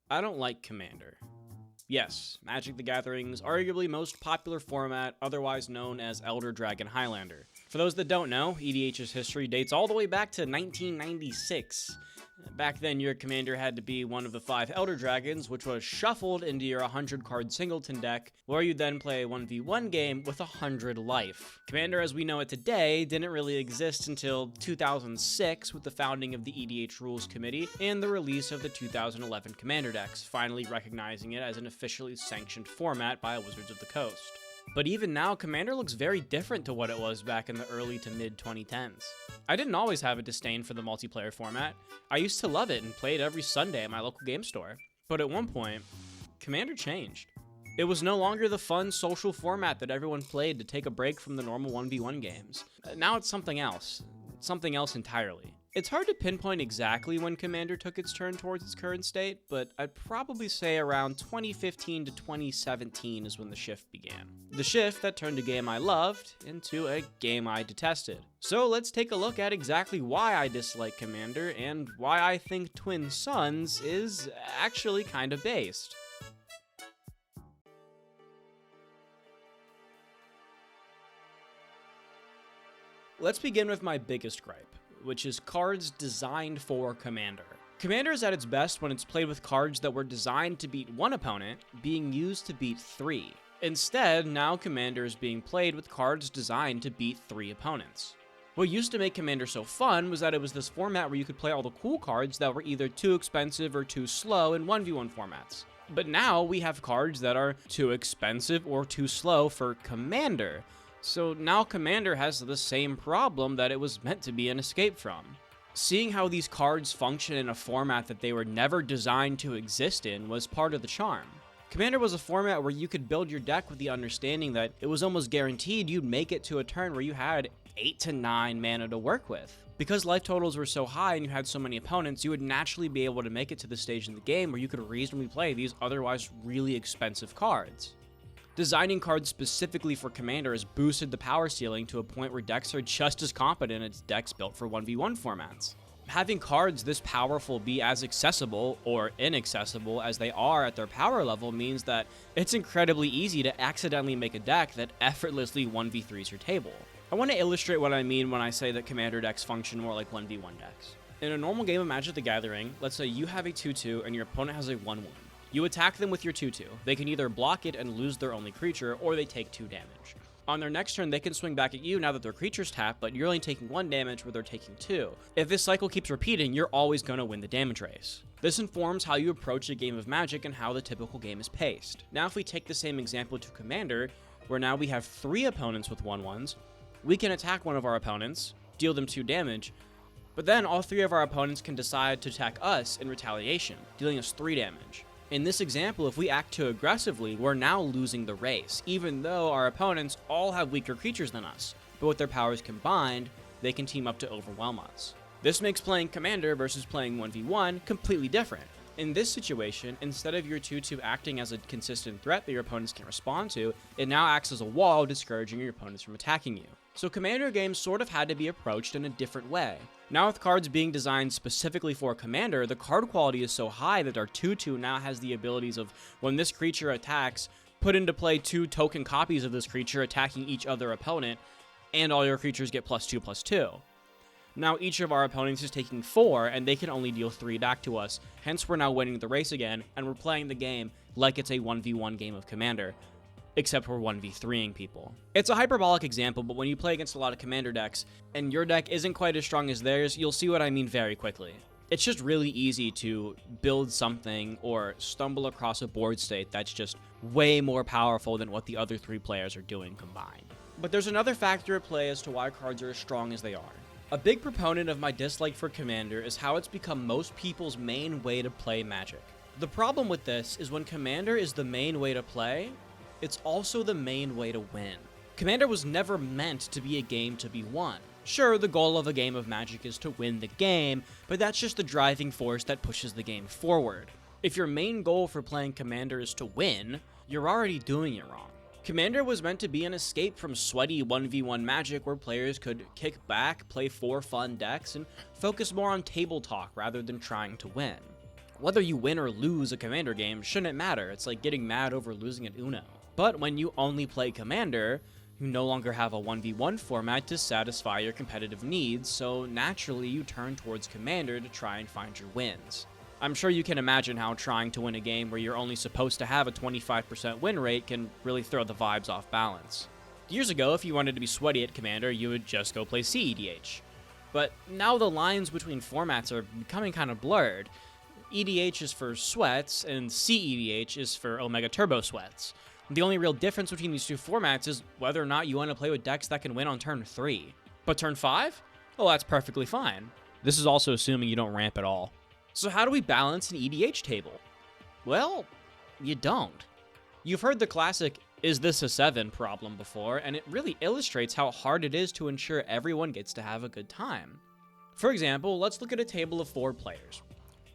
I don't like Commander. Yes, Magic the Gathering's arguably most popular format, otherwise known as Elder Dragon Highlander. For those that don't know, EDH's history dates all the way back to 1996. Back then, your commander had to be one of the 5 Elder Dragons, which was shuffled into your 100-card singleton deck, where you then play a 1v1 game with 100 life. Commander as we know it today didn't really exist until 2006 with the founding of the EDH Rules Committee and the release of the 2011 Commander decks, finally recognizing it as an officially sanctioned format by Wizards of the Coast. But even now, Commander looks very different to what it was back in the early to mid 2010s. I didn't always have a disdain for the multiplayer format. I used to love it and play it every Sunday at my local game store. But at one point, Commander changed. It was no longer the fun social format that everyone played to take a break from the normal 1v1 games. Now it's something else entirely. It's hard to pinpoint exactly when Commander took its turn towards its current state, but I'd probably say around 2015 to 2017 is when the shift began. The shift that turned a game I loved into a game I detested. So let's take a look at exactly why I dislike Commander and why I think Twin Suns is actually kinda based. Let's begin with my biggest gripe, which is cards designed for Commander. Commander is at its best when it's played with cards that were designed to beat one opponent, being used to beat 3. Instead, now Commander is being played with cards designed to beat 3 opponents. What used to make Commander so fun was that it was this format where you could play all the cool cards that were either too expensive or too slow in 1v1 formats. But now we have cards that are too expensive or too slow for Commander. So now Commander has the same problem that it was meant to be an escape from. Seeing how these cards function in a format that they were never designed to exist in was part of the charm. Commander was a format where you could build your deck with the understanding that it was almost guaranteed you'd make it to a turn where you had 8 to 9 mana to work with. Because life totals were so high and you had so many opponents, you would naturally be able to make it to the stage in the game where you could reasonably play these otherwise really expensive cards. Designing cards specifically for Commander has boosted the power ceiling to a point where decks are just as competent as decks built for 1v1 formats. Having cards this powerful be as accessible or inaccessible as they are at their power level means that it's incredibly easy to accidentally make a deck that effortlessly 1v3s your table. I want to illustrate what I mean when I say that Commander decks function more like 1v1 decks. In a normal game of Magic the Gathering, let's say you have a 2-2 and your opponent has a 1-1. You attack them with your 2-2. They can either block it and lose their only creature, or they take 2 damage. On their next turn, they can swing back at you now that their creature's tapped, but you're only taking 1 damage where they're taking 2. If this cycle keeps repeating, you're always going to win the damage race. This informs how you approach a game of Magic and how the typical game is paced. Now if we take the same example to Commander, where now we have 3 opponents with 1-1s, we can attack one of our opponents, deal them 2 damage, but then all 3 of our opponents can decide to attack us in retaliation, dealing us 3 damage. In this example, if we act too aggressively, we're now losing the race, even though our opponents all have weaker creatures than us, but with their powers combined, they can team up to overwhelm us. This makes playing Commander versus playing 1v1 completely different. In this situation, instead of your 2-2 acting as a consistent threat that your opponents can respond to, it now acts as a wall discouraging your opponents from attacking you. So Commander games sort of had to be approached in a different way. Now with cards being designed specifically for Commander, the card quality is so high that our 2-2 now has the abilities of, when this creature attacks, put into play 2 token copies of this creature attacking each other opponent, and all your creatures get +2/+2. Now each of our opponents is taking 4, and they can only deal 3 back to us, hence we're now winning the race again, and we're playing the game like it's a 1v1 game of Commander, except we're 1v3ing people. It's a hyperbolic example, but when you play against a lot of Commander decks, and your deck isn't quite as strong as theirs, you'll see what I mean very quickly. It's just really easy to build something or stumble across a board state that's just way more powerful than what the other 3 players are doing combined. But there's another factor at play as to why cards are as strong as they are. A big proponent of my dislike for Commander is how it's become most people's main way to play Magic. The problem with this is when Commander is the main way to play, it's also the main way to win. Commander was never meant to be a game to be won. Sure, the goal of a game of Magic is to win the game, but that's just the driving force that pushes the game forward. If your main goal for playing Commander is to win, you're already doing it wrong. Commander was meant to be an escape from sweaty 1v1 Magic where players could kick back, play 4 fun decks, and focus more on table talk rather than trying to win. Whether you win or lose a Commander game shouldn't matter. It's like getting mad over losing at Uno. But when you only play Commander, you no longer have a 1v1 format to satisfy your competitive needs, so naturally you turn towards Commander to try and find your wins. I'm sure you can imagine how trying to win a game where you're only supposed to have a 25% win rate can really throw the vibes off balance. Years ago, if you wanted to be sweaty at Commander, you would just go play CEDH. But now the lines between formats are becoming kind of blurred. EDH is for sweats, and CEDH is for Omega Turbo Sweats. The only real difference between these two formats is whether or not you want to play with decks that can win on turn 3. But turn 5? Well, that's perfectly fine. This is also assuming you don't ramp at all. So how do we balance an EDH table? Well, you don't. You've heard the classic, "Is this a 7" problem before, and it really illustrates how hard it is to ensure everyone gets to have a good time. For example, let's look at a table of 4 players.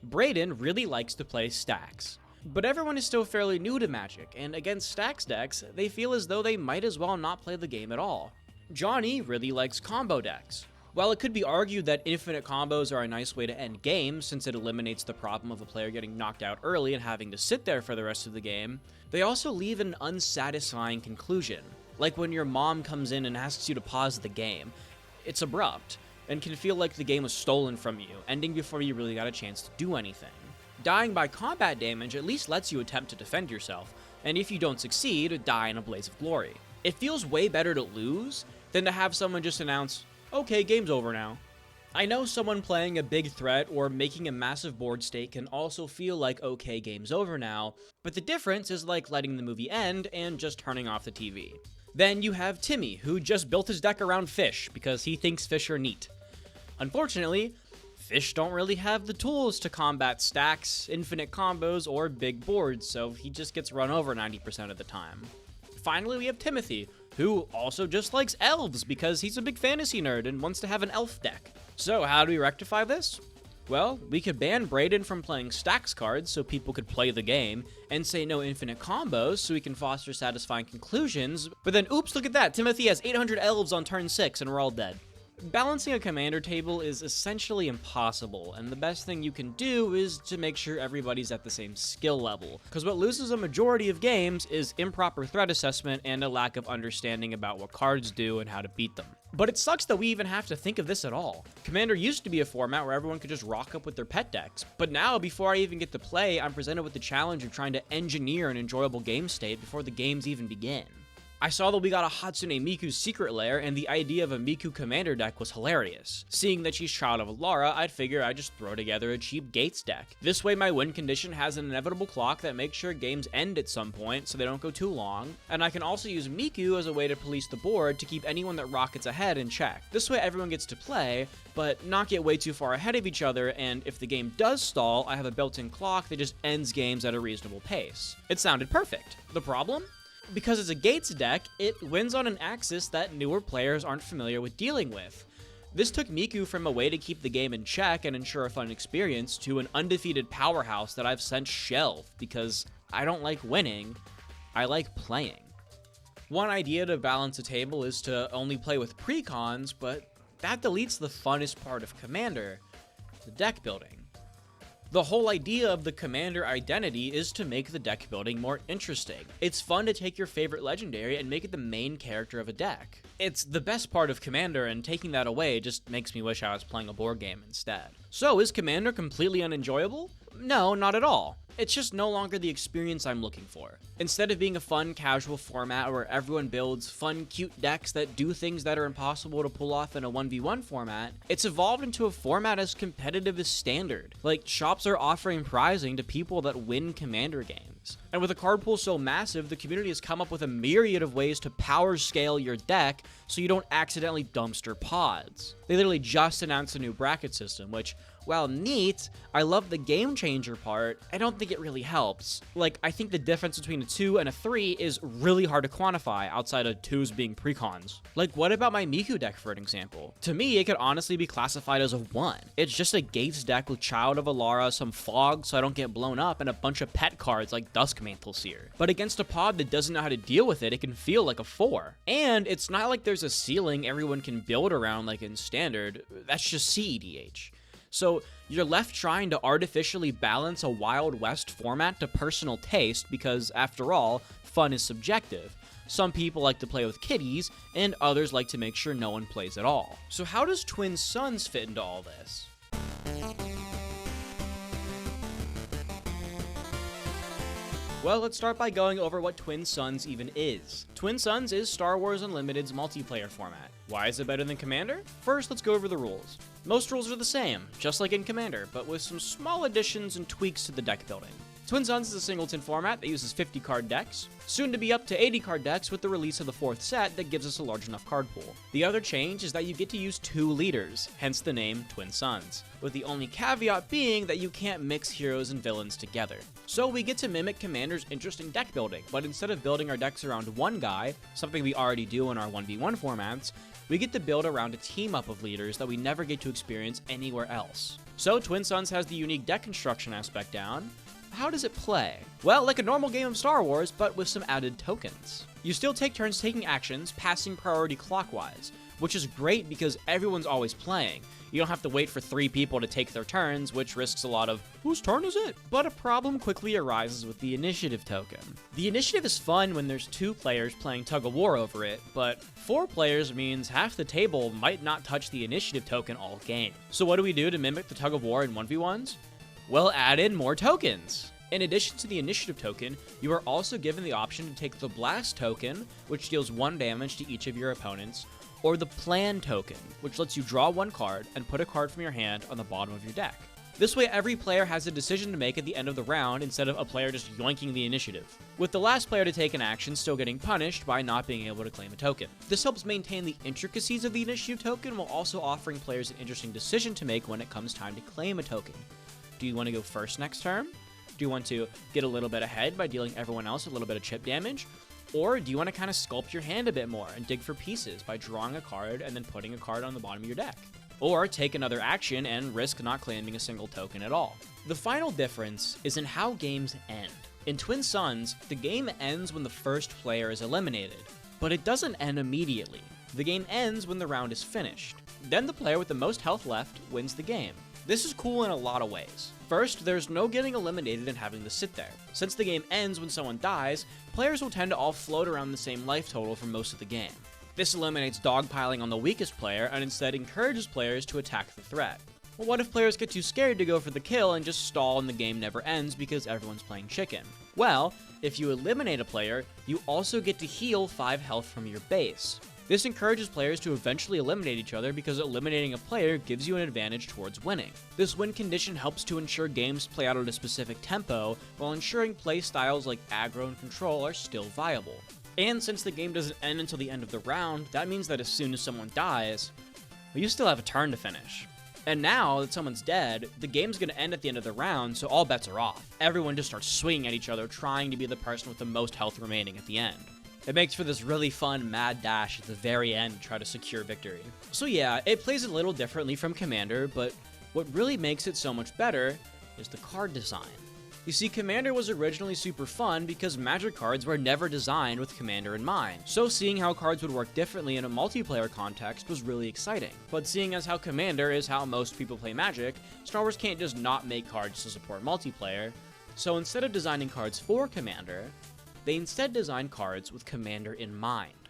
Brayden really likes to play stacks, but everyone is still fairly new to Magic, and against stacks decks, they feel as though they might as well not play the game at all. Johnny really likes combo decks. While it could be argued that infinite combos are a nice way to end games since it eliminates the problem of a player getting knocked out early and having to sit there for the rest of the game, they also leave an unsatisfying conclusion, like when your mom comes in and asks you to pause the game. It's abrupt, and can feel like the game was stolen from you, ending before you really got a chance to do anything. Dying by combat damage at least lets you attempt to defend yourself, and if you don't succeed, die in a blaze of glory. It feels way better to lose than to have someone just announce, "Okay, game's over now." I know someone playing a big threat or making a massive board stake can also feel like, "Okay, game's over now," but the difference is like letting the movie end and just turning off the TV. Then you have Timmy, who just built his deck around fish because he thinks fish are neat. Unfortunately, fish don't really have the tools to combat stacks, infinite combos, or big boards, so he just gets run over 90% of the time. Finally, we have Timothy, who also just likes elves because he's a big fantasy nerd and wants to have an elf deck. So how do we rectify this? Well, we could ban Brayden from playing stacks cards so people could play the game, and say no infinite combos so we can foster satisfying conclusions, but then oops, look at that, Timothy has 800 elves on turn 6 and we're all dead. Balancing a commander table is essentially impossible, and the best thing you can do is to make sure everybody's at the same skill level, because what loses a majority of games is improper threat assessment and a lack of understanding about what cards do and how to beat them. But it sucks that we even have to think of this at all. Commander used to be a format where everyone could just rock up with their pet decks, but now before I even get to play, I'm presented with the challenge of trying to engineer an enjoyable game state before the games even begin. I saw that we got a Hatsune Miku's secret lair, and the idea of a Miku commander deck was hilarious. Seeing that she's Child of Alara, I'd figure I'd just throw together a cheap Gates deck. This way my win condition has an inevitable clock that makes sure games end at some point so they don't go too long, and I can also use Miku as a way to police the board to keep anyone that rockets ahead in check. This way everyone gets to play, but not get way too far ahead of each other, and if the game does stall, I have a built-in clock that just ends games at a reasonable pace. It sounded perfect. The problem? Because it's a Gates deck, it wins on an axis that newer players aren't familiar with dealing with. This took Miku from a way to keep the game in check and ensure a fun experience to an undefeated powerhouse that I've since shelved because I don't like winning, I like playing. One idea to balance a table is to only play with precons, but that deletes the funnest part of Commander, the deck building. The whole idea of the commander identity is to make the deck building more interesting. It's fun to take your favorite legendary and make it the main character of a deck. It's the best part of Commander, and taking that away just makes me wish I was playing a board game instead. So is Commander completely unenjoyable? No, not at all. It's just no longer the experience I'm looking for. Instead of being a fun, casual format where everyone builds fun, cute decks that do things that are impossible to pull off in a 1v1 format, it's evolved into a format as competitive as Standard. Like, shops are offering prizing to people that win Commander games. And with a card pool so massive, the community has come up with a myriad of ways to power scale your deck so you don't accidentally dumpster pods. They literally just announced a new bracket system, which, while neat, I love the game changer part, I don't think it really helps. Like, I think the difference between a 2 and a 3 is really hard to quantify outside of 2s being precons. Like, what about my Miku deck, for an example? To me, it could honestly be classified as a 1. It's just a Gates deck with Child of Alara, some fog so I don't get blown up, and a bunch of pet cards like Duskmantle Seer. But against a pod that doesn't know how to deal with it, it can feel like a 4. And it's not like there's a ceiling everyone can build around like in Standard, that's just CEDH. So you're left trying to artificially balance a Wild West format to personal taste because, after all, fun is subjective. Some people like to play with kitties, and others like to make sure no one plays at all. So how does Twin Suns fit into all this? Well, let's start by going over what Twin Suns even is. Twin Suns is Star Wars Unlimited's multiplayer format. Why is it better than Commander? First, let's go over the rules. Most rules are the same, just like in Commander, but with some small additions and tweaks to the deck building. Twin Suns is a singleton format that uses 50 card decks, soon to be up to 80 card decks with the release of the 4th set that gives us a large enough card pool. The other change is that you get to use 2 leaders, hence the name Twin Suns, with the only caveat being that you can't mix heroes and villains together. So we get to mimic Commander's interesting deck building, but instead of building our decks around one guy, something we already do in our 1v1 formats, we get to build around a team up of leaders that we never get to experience anywhere else. So Twin Suns has the unique deck construction aspect down. How does it play? Well, like a normal game of Star Wars, but with some added tokens. You still take turns taking actions, passing priority clockwise, which is great because everyone's always playing. You don't have to wait for 3 people to take their turns, which risks a lot of, whose turn is it? But a problem quickly arises with the initiative token. The initiative is fun when there's 2 players playing tug of war over it, but 4 players means half the table might not touch the initiative token all game. So what do we do to mimic the tug of war in 1v1s? Well, add in more tokens. In addition to the initiative token, you are also given the option to take the blast token, which deals 1 damage to each of your opponents, or the plan token, which lets you draw 1 card and put a card from your hand on the bottom of your deck. This way, every player has a decision to make at the end of the round instead of a player just yoinking the initiative, with the last player to take an action still getting punished by not being able to claim a token. This helps maintain the intricacies of the initiative token while also offering players an interesting decision to make when it comes time to claim a token. Do you want to go first next turn? Do you want to get a little bit ahead by dealing everyone else a little bit of chip damage? Or do you want to kind of sculpt your hand a bit more and dig for pieces by drawing a card and then putting a card on the bottom of your deck? Or take another action and risk not claiming a single token at all. The final difference is in how games end. In Twin Suns, the game ends when the first player is eliminated, but it doesn't end immediately. The game ends when the round is finished. Then the player with the most health left wins the game. This is cool in a lot of ways. First, there's no getting eliminated and having to sit there. Since the game ends when someone dies, players will tend to all float around the same life total for most of the game. This eliminates dogpiling on the weakest player and instead encourages players to attack the threat. Well, what if players get too scared to go for the kill and just stall and the game never ends because everyone's playing chicken? Well, if you eliminate a player, you also get to heal 5 health from your base. This encourages players to eventually eliminate each other because eliminating a player gives you an advantage towards winning. This win condition helps to ensure games play out at a specific tempo, while ensuring play styles like aggro and control are still viable. And since the game doesn't end until the end of the round, that means that as soon as someone dies, well, you still have a turn to finish. And now that someone's dead, the game's going to end at the end of the round, so all bets are off. Everyone just starts swinging at each other, trying to be the person with the most health remaining at the end. It makes for this really fun mad dash at the very end to try to secure victory. So yeah, it plays a little differently from Commander, but what really makes it so much better is the card design. You see, Commander was originally super fun because Magic cards were never designed with Commander in mind, so seeing how cards would work differently in a multiplayer context was really exciting. But seeing as how Commander is how most people play Magic, Star Wars can't just not make cards to support multiplayer, so instead of designing cards for Commander, they instead designed cards with Commander in mind.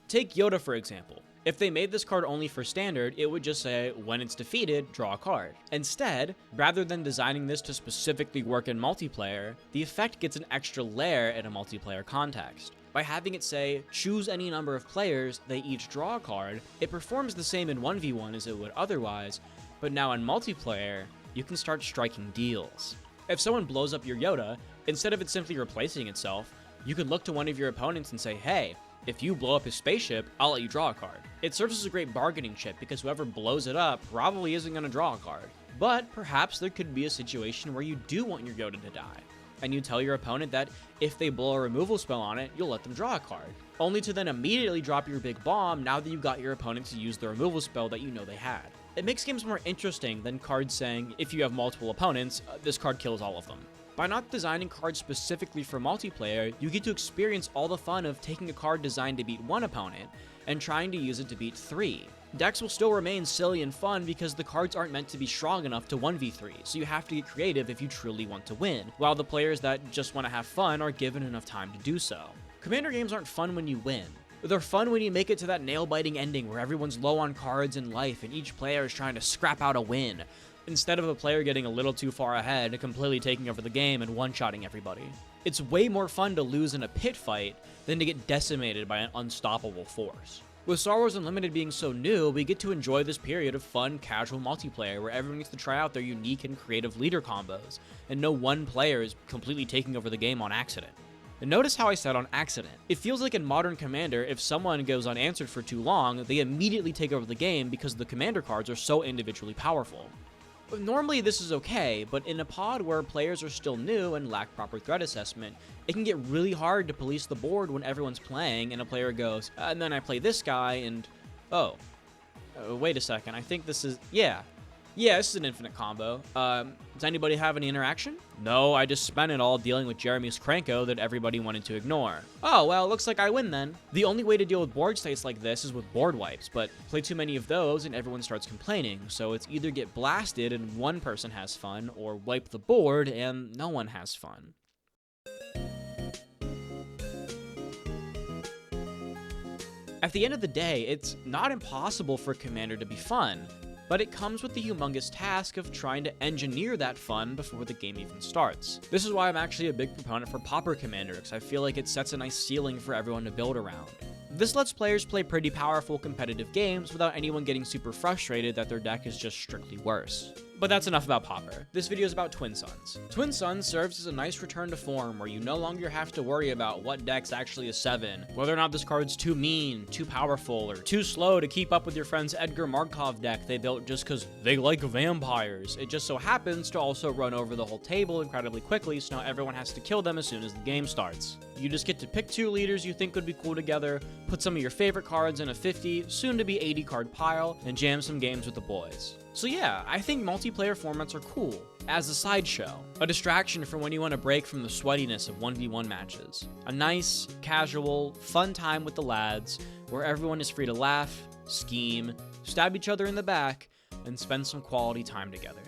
Take Yoda for example. If they made this card only for Standard, it would just say, when it's defeated, draw a card. Instead, rather than designing this to specifically work in multiplayer, the effect gets an extra layer in a multiplayer context. By having it say, choose any number of players, they each draw a card, it performs the same in 1v1 as it would otherwise, but now in multiplayer, you can start striking deals. If someone blows up your Yoda, instead of it simply replacing itself, you could look to one of your opponents and say, hey, if you blow up his spaceship, I'll let you draw a card. It serves as a great bargaining chip because whoever blows it up probably isn't going to draw a card. But perhaps there could be a situation where you do want your Yoda to die, and you tell your opponent that if they blow a removal spell on it, you'll let them draw a card, only to then immediately drop your big bomb now that you got your opponent to use the removal spell that you know they had. It makes games more interesting than cards saying, if you have multiple opponents, this card kills all of them. By not designing cards specifically for multiplayer, you get to experience all the fun of taking a card designed to beat one opponent and trying to use it to beat 3. Decks will still remain silly and fun because the cards aren't meant to be strong enough to 1v3, so you have to get creative if you truly want to win, while the players that just want to have fun are given enough time to do so. Commander games aren't fun when you win. They're fun when you make it to that nail-biting ending where everyone's low on cards and life and each player is trying to scrap out a win, instead of a player getting a little too far ahead and completely taking over the game and one-shotting everybody. It's way more fun to lose in a pit fight than to get decimated by an unstoppable force. With Star Wars Unlimited being so new, we get to enjoy this period of fun, casual multiplayer where everyone gets to try out their unique and creative leader combos, and no one player is completely taking over the game on accident. And notice how I said on accident. It feels like in modern Commander, if someone goes unanswered for too long, they immediately take over the game because the Commander cards are so individually powerful. Normally this is okay, but in a pod where players are still new and lack proper threat assessment, it can get really hard to police the board when everyone's playing and a player goes, and then I play this guy and, wait a second, I think this is, yeah, this is an infinite combo. Does anybody have any interaction? No, I just spent it all dealing with Jeremy's Cranko that everybody wanted to ignore. Oh, well, looks like I win then. The only way to deal with board states like this is with board wipes, but play too many of those and everyone starts complaining, so it's either get blasted and one person has fun, or wipe the board and no one has fun. At the end of the day, it's not impossible for Commander to be fun, but it comes with the humongous task of trying to engineer that fun before the game even starts. This is why I'm actually a big proponent for Pauper Commander, because I feel like it sets a nice ceiling for everyone to build around. This lets players play pretty powerful competitive games without anyone getting super frustrated that their deck is just strictly worse. But that's enough about Pauper. This video is about Twin Suns. Twin Suns serves as a nice return to form where you no longer have to worry about what deck's actually a 7, whether or not this card's too mean, too powerful, or too slow to keep up with your friend's Edgar Markov deck they built just because they like vampires. It just so happens to also run over the whole table incredibly quickly, so now everyone has to kill them as soon as the game starts. You just get to pick 2 leaders you think would be cool together, put some of your favorite cards in a 50, soon to be 80 card pile, and jam some games with the boys. So yeah, I think multiplayer formats are cool, as a sideshow, a distraction for when you want to break from the sweatiness of 1v1 matches. A nice, casual, fun time with the lads, where everyone is free to laugh, scheme, stab each other in the back, and spend some quality time together.